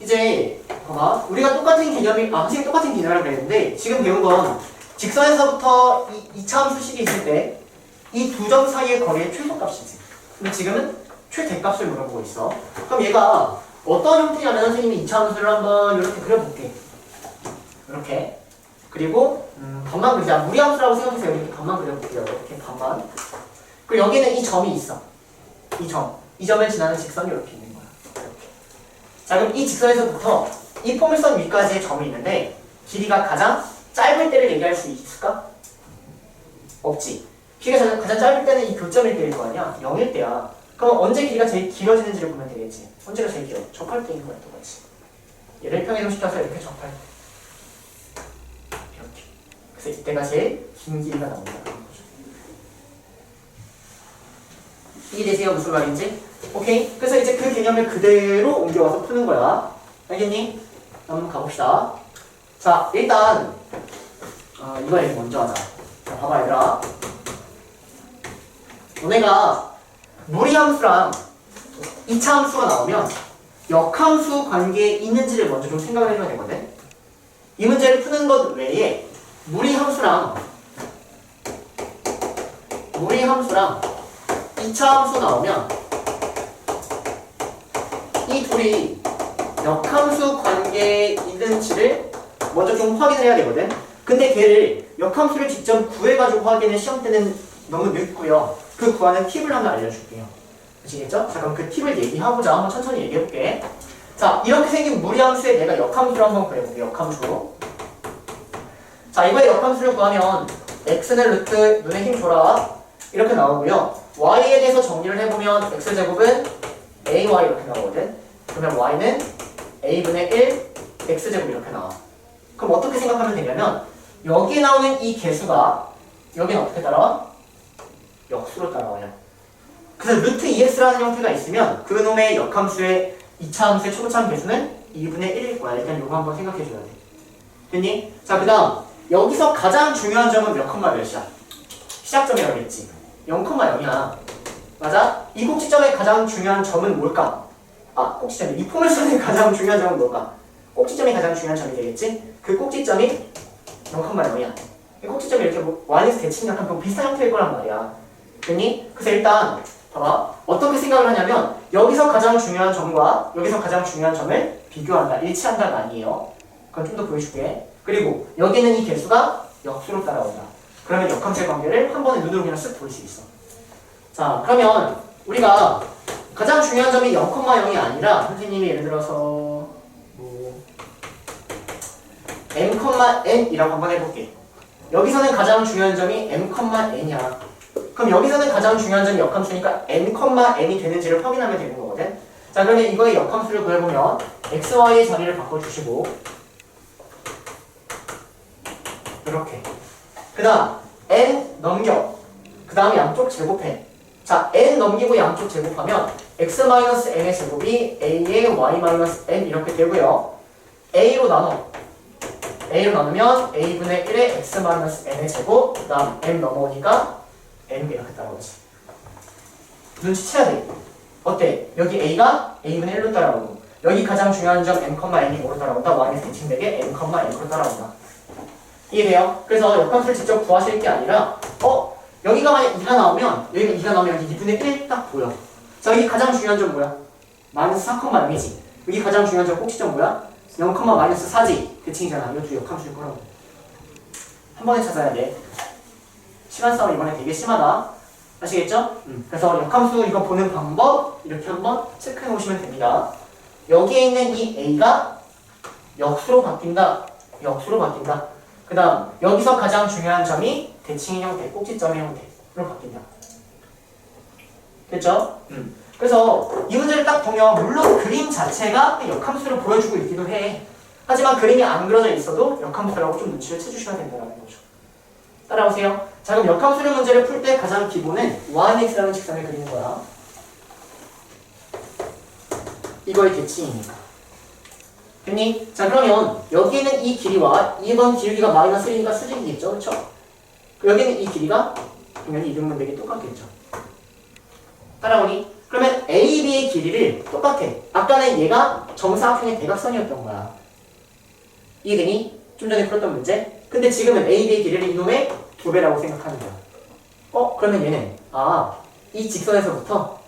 이제 봐봐. 우리가 똑같은 개념이 선생님 똑같은 개념이라고 그랬는데 지금 배운 건 직선에서부터 이 2차 함수식이 있을 때 이 두 점 사이의 거리의 최소값이지. 근데 지금은 최대값을 물어보고 있어. 그럼 얘가 어떤 형태냐면 선생님이 2차 함수를 한번 이렇게 그려볼게. 이렇게. 그리고 반만 그리자. 무리함수라고 생각해서 이렇게 반만 그려볼게요. 이렇게 반만. 그리고 여기는 이 점이 있어. 이 점. 이 점을 지나는 직선이 이렇게 있는 거야. 이렇게. 자, 그럼 이 직선에서부터 이 포물선 위까지의 점이 있는데 길이가 가장 짧을 때를 얘기할 수 있을까? 없지. 길이가 가장 짧을 때는 이 교점일 때일 거 아니야? 0일 때야. 그럼 언제 길이가 제일 길어지는지를 보면 되겠지. 언제가 제일 길어? 접할 때인 거야, 똑같이. 얘를 평행이동시켜서 이렇게 접할 때. 이렇게. 그래서 이때가 제일 긴 길이가 나온다는 거죠. 이해되세요? 무슨 말인지? 오케이? 그래서 이제 그 개념을 그대로 옮겨와서 푸는 거야. 알겠니? 한번 가봅시다. 자, 일단 이거 얘기 먼저 하자. 자, 봐봐 얘들아. 너네가 무리함수랑 2차 함수가 나오면 역함수 관계에 있는지를 먼저 좀 생각을 해줘야 되거든. 이 문제를 푸는 것 외에 무리함수랑 2차 함수 나오면 이 둘이 역함수 관계에 있는지를 먼저 좀 확인을 해야 되거든. 근데 걔를 역함수를 직접 구해가지고 확인을 시험 때는 너무 늦고요. 그 구하는 팁을 한번 알려줄게요. 아시겠죠? 자, 그럼 그 팁을 얘기하고자 한번 천천히 얘기해볼게. 자, 이렇게 생긴 무리함수에 내가 역함수를 한번 구해볼게. 역함수. 자, 이거의 역함수를 구하면 x는 루트 눈에 힘 줘라 이렇게 나오고요. y에 대해서 정리를 해보면 x제곱은 ay 이렇게 나오거든. 그러면 y는 a분의 1 x제곱 이렇게 나와. 그럼 어떻게 생각하면 되냐면 여기 나오는 이 개수가 여기는 어떻게 따라와? 역수로 따라와요. 그래서 루트 2x라는 형태가 있으면 그놈의 역함수의 2차 함수의 초고차함 배수는 2분의 1일 거야. 일단 이거 한번 생각해 줘야 돼. 됐니? 자, 그 다음 여기서 가장 중요한 점은 몇 컴마 몇이야? 시작점이라고 했지. 0,0이야. 맞아? 이 꼭지점의 가장 중요한 점은 뭘까? 아, 꼭지점이. 이 포물선의 가장 중요한 점은 뭘까? 꼭지점이 가장 중요한 점이 되겠지? 그 꼭지점이 0,0이야. 이 꼭지점이 이렇게 뭐 y에서 대칭 약간 좀 비슷한 형태일 거란 말이야. 됐니? 그래서 일단 봐봐. 어떻게 생각을 하냐면 여기서 가장 중요한 점과 여기서 가장 중요한 점을 비교한다. 일치한다가 아니에요. 그건 좀 더 보여줄게. 그리고 여기는 이 개수가 역수로 따라온다. 그러면 역함수의 관계를 한 번에 눈으로 그냥 쓱 볼 수 있어. 자, 그러면 우리가 가장 중요한 점이 0,0이 아니라 선생님이 예를 들어서 뭐 m,n이라고 한번 해볼게. 여기서는 가장 중요한 점이 m,n이야. 그럼 여기서는 가장 중요한 점이 역함수니까 n,n이 되는지를 확인하면 되는 거거든. 자, 그러면 이거의 역함수를 구해보면 x, y의 자리를 바꿔주시고 이렇게 그 다음 n 넘겨 그 다음 양쪽 제곱해. 자, n 넘기고 양쪽 제곱하면 x-n의 제곱이 a의 y-n 이렇게 되고요. a로 나누면 a분의 1의 x-n의 제곱 그 다음 m 넘어오니까 n 이렇게 따라오지. 눈치채야 돼. 어때? 여기 a가 a분의 1로 따라오고 여기 가장 중요한 점 m,n이 뭐로 따라온다? y에서 대칭되게 m,n으로 따라온다. 이해돼요? 그래서 역함수를 직접 구하실 게 아니라 여기가 만약 2가 나오면 여기가 2가 나오면 여기 2분의 1 딱 보여. 자, 여기 가장 중요한 점 뭐야? 마이너스 4,0이지. 여기 가장 중요한 점 꼭지점 뭐야? 0,-4지. 대칭이잖아. 이것도 역함수일 거라고. 한 번에 찾아야 돼. 시간 싸움 이번에 되게 심하다. 아시겠죠? 그래서 역함수 이거 보는 방법 이렇게 한번 체크해 놓으시면 됩니다. 여기에 있는 이 a가 역수로 바뀐다. 그 다음 여기서 가장 중요한 점이 대칭의 형태, 꼭지점의 형태로 바뀐다. 됐죠? 그래서 이 문제를 딱 보면 물론 그림 자체가 역함수를 보여주고 있기도 해. 하지만 그림이 안 그려져 있어도 역함수라고 좀 눈치를 채주셔야 된다는 거죠. 따라오세요. 자, 그럼 역함수를 문제를 풀 때 가장 기본은 yx라는 직선을 그리는 거야. 이거의 대칭이니까. 됐니? 자, 그러면 여기는 이 길이와 이번 길이가 마이너스 1이니까 수직이겠죠? 그렇죠? 여기는 이 길이가 당연히 이등분되기 똑같겠죠. 따라오니? 그러면 A, B의 길이를 똑같아. 아까는 얘가 정사각형의 대각선이었던 거야. 이해되니? 좀 전에 풀었던 문제? 근데 지금은 A, B의 길이를 이놈의 2배라고 생각하는 거야. 그러면 얘는 이 직선에서부터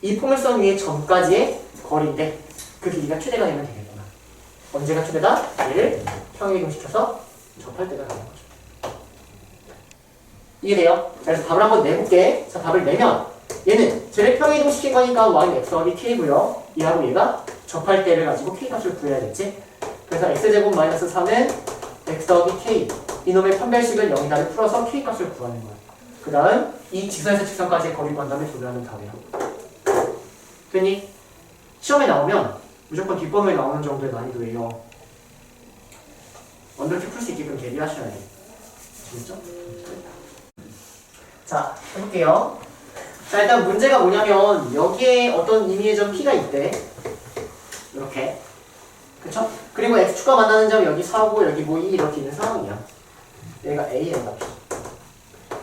이 포물선 위의 점까지의 거리인데 그 길이가 최대가 되면 되겠구나. 언제가 최대다? 얘를 평행이동시켜서 접할 때가 되는 거죠. 이해돼요? 자, 그래서 답을 한번 내볼게. 자, 답을 내면 얘는 쟤를 평행이동시킨 거니까 y는 x 더하기 k고요. 얘하고 얘가 접할 때를 가지고 k값을 구해야겠지? 그래서 x제곱 마이너스 4는 x 더하기 k 이놈의 판별식을 0이다를 풀어서 k값을 구하는 거야. 그 다음 이 직선에서 직선까지의 거리 구한 다음에 조배하면 답이야. 됐니? 시험에 나오면 무조건 뒷번호에 나오는 정도의 난이도예요. 언더키 풀 수 있게끔 대비하셔야 돼. 재밌죠? 자, 해볼게요. 자, 일단 문제가 뭐냐면 여기에 어떤 임의의 점 P가 있대. 이렇게. 그쵸? 그리고 X축과 만나는 점 여기 4고 여기 뭐 2 이렇게 있는 상황이야. 얘가 A, 얘가 B.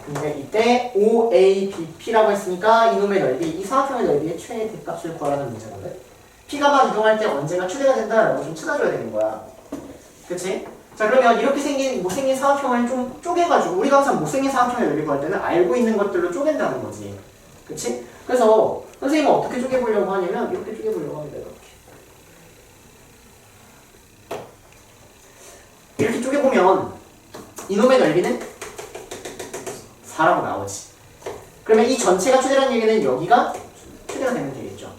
근데 이때 OABP라고 했으니까 이놈의 넓이, 이 사각형의 넓이의 최대값을 구하라는 문제거든. P가 막 이동할 때 언제가 최대가 된다라고 좀 찾아줘야 되는 거야. 그치? 자, 그러면 이렇게 생긴 못생긴 사각형을 좀 쪼개가지고 우리가 항상 못생긴 사각형의 넓이 구할 때는 알고 있는 것들로 쪼갠다는 거지. 그치? 그래서 선생님은 어떻게 쪼개보려고 하냐면 이렇게 쪼개보려고 합니다. 이렇게 쪼개보면 이놈의 넓이는 4라고 나오지. 그러면 이 전체가 최대라는 얘기는 여기가 최대가 되면 되겠죠.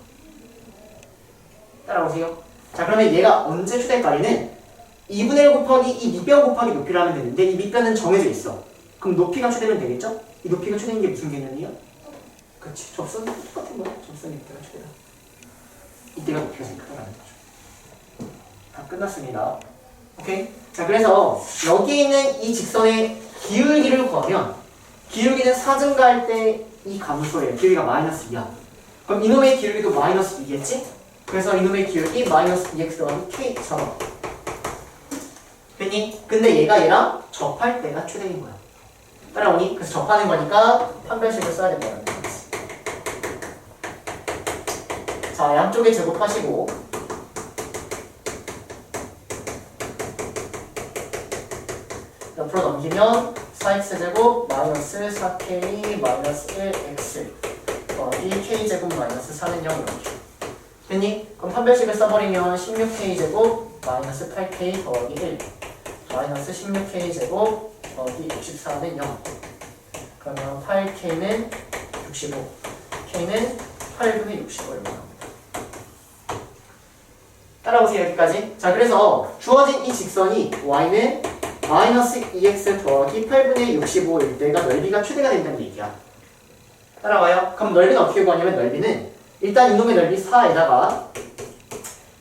따라오세요. 자, 그러면 얘가 언제 최대일까는 2분의 1 곱하기 이 밑변 곱하기 높이를 하면 되는데 이 밑변은 정해져 있어. 그럼 높이가 최대면 되겠죠? 이 높이가 최대인 게 무슨 개념이야? 그렇지. 접선 똑같은 거야. 접선이 이때가 최대다. 이때가 높이가 제일 크다라는 거죠. 다 끝났습니다. 오케이? 자, 그래서 여기 있는 이 직선의 기울기를 구하면 기울기는 4 증가할 때 이 감소예요. 기울기가 마이너스 2야. 그럼 이놈의 기울기도 마이너스 2겠지? 그래서 이놈의 기울기 마이너스 2x 더하기 k처럼 됐니? 근데 얘가 얘랑 접할 때가 최대인 거야. 따라오니? 그래서 접하는 거니까 판별식을 써야 된다는 거지. 자, 양쪽에 제곱하시고 옆으로 넘기면 4x제곱 마이너스 4k 마이너스 1x 더하기 k제곱 마이너스 4는 0 이렇게 됐니? 그럼 판별식을 써버리면 16k제곱 마이너스 8k 더하기 1 마이너스 16k제곱 더하기 64는 0 그러면 8k는 65 k는 8분의 65 이렇게 나옵니다. 따라오세요 여기까지. 자 그래서 주어진 이 직선이 y는 마이너스 2x 더하기 8분의 65일 때가 넓이가 최대가 된다는 얘기야. 따라와요. 그럼 넓이는 어떻게 구하냐면 넓이는 일단 이놈의 넓이 4에다가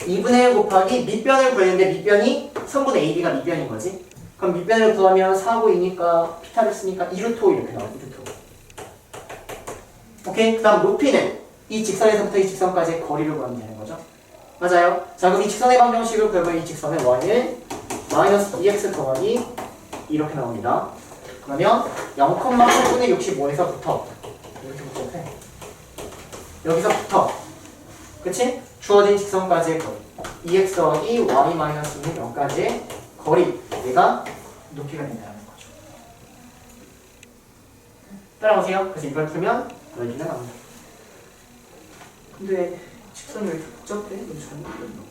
2분의 1 곱하기 밑변을 구했는데 밑변이 3분의 AB가 밑변인 거지. 그럼 밑변을 구하면 4고 2니까 피타를 쓰니까 2루토 이렇게 나와. 2루토. 오케이? 그 다음 높이는 이 직선에서부터 이 직선까지의 거리를 구하면 되는 거죠. 맞아요. 자 그럼 이 직선의 방정식을 구해보면 이 직선의 y는 마이너스 2x 더하기 이렇게 나옵니다. 그러면 0,8분의 65에서부터 이렇게 붙여도 여기서부터 그치? 주어진 직선까지의 거리 2x 더하기 y 마이너스 0까지의 거리 얘가 높이가 된다는 거죠. 따라오세요. 그래서 이걸 풀면 넓이가 나옵니다. 근데 직선이 왜 이렇게 복잡해? 이거 잘못 그렸나?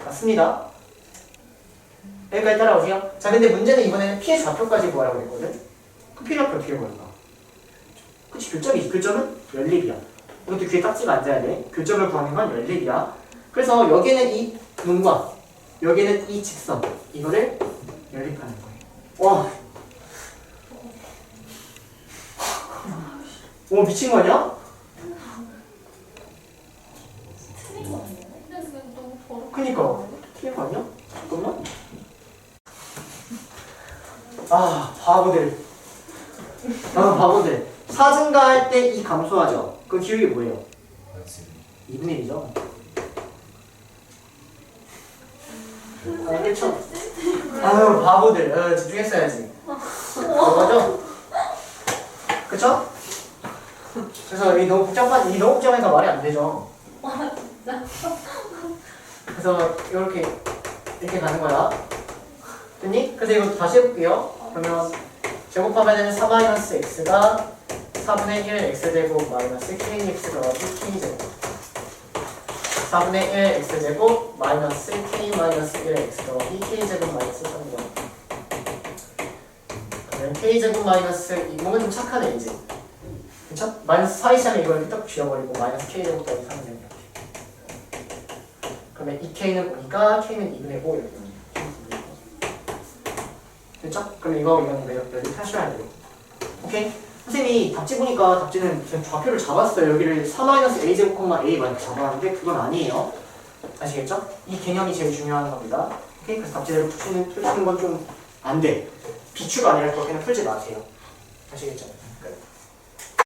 맞습니다. 여기까지 따라오세요. 자, 근데 문제는 이번에는 피의 좌표까지 구하라고 했거든? 그 피의 좌표 어떻게 구할까? 그치, 교점이지. 교점은 연립이야. 이것도 귀에 딱지가 앉아야 돼. 교점을 구하는 건 연립이야. 그래서 여기는 이 눈과 여기는 이 직선. 이거를 연립하는 거예요. 와. 오, 미친 거 아니야? 그니까. 틀린 거 아니야? 잠깐만. 아, 바보들. 바보들. 사증가할 때 이 감소하죠? 그 기울기 뭐예요? 2분의 1이죠? 아, 1천. 아유, 바보들. 집중했어야지. 맞아? 그쵸? 그래서 이 너무 복잡하니까 말이 안 되죠? 그래서 이렇게 가는 거야. 됐니? 그래서 이거 다시 해볼게요. 그러면 제곱하면은 4-x가 4분의 1 x제곱 마이너스 kx 더하기 k제곱 4분의 1 x제곱 마이너스 k 마이너스 1 x 더하기 k제곱 마이너스 3분 그러면 k제곱 마이너스 이거는 좀 착하네 이제 그쵸? 마이너스 4 이시하면 이걸 딱 쥐어버리고 마이너스 k제곱 더하기 3은 됩니다. 그러면 2k는 5니까 k는 2분의 5 이렇게 됩니다. 됐죠? 그럼 이거는 여기 하셔야 돼요. 오케이? 선생님이 답지 보니까 답지는 지금 좌표를 잡았어요. 여기를 4-a제곱, a 만 잡았는데 그건 아니에요. 아시겠죠? 이 개념이 제일 중요한 겁니다. 오케이? 그래서 답지대로 푸시는 건 좀 안 돼. 비추가 아니라 그렇게는 풀지 마세요. 아시겠죠?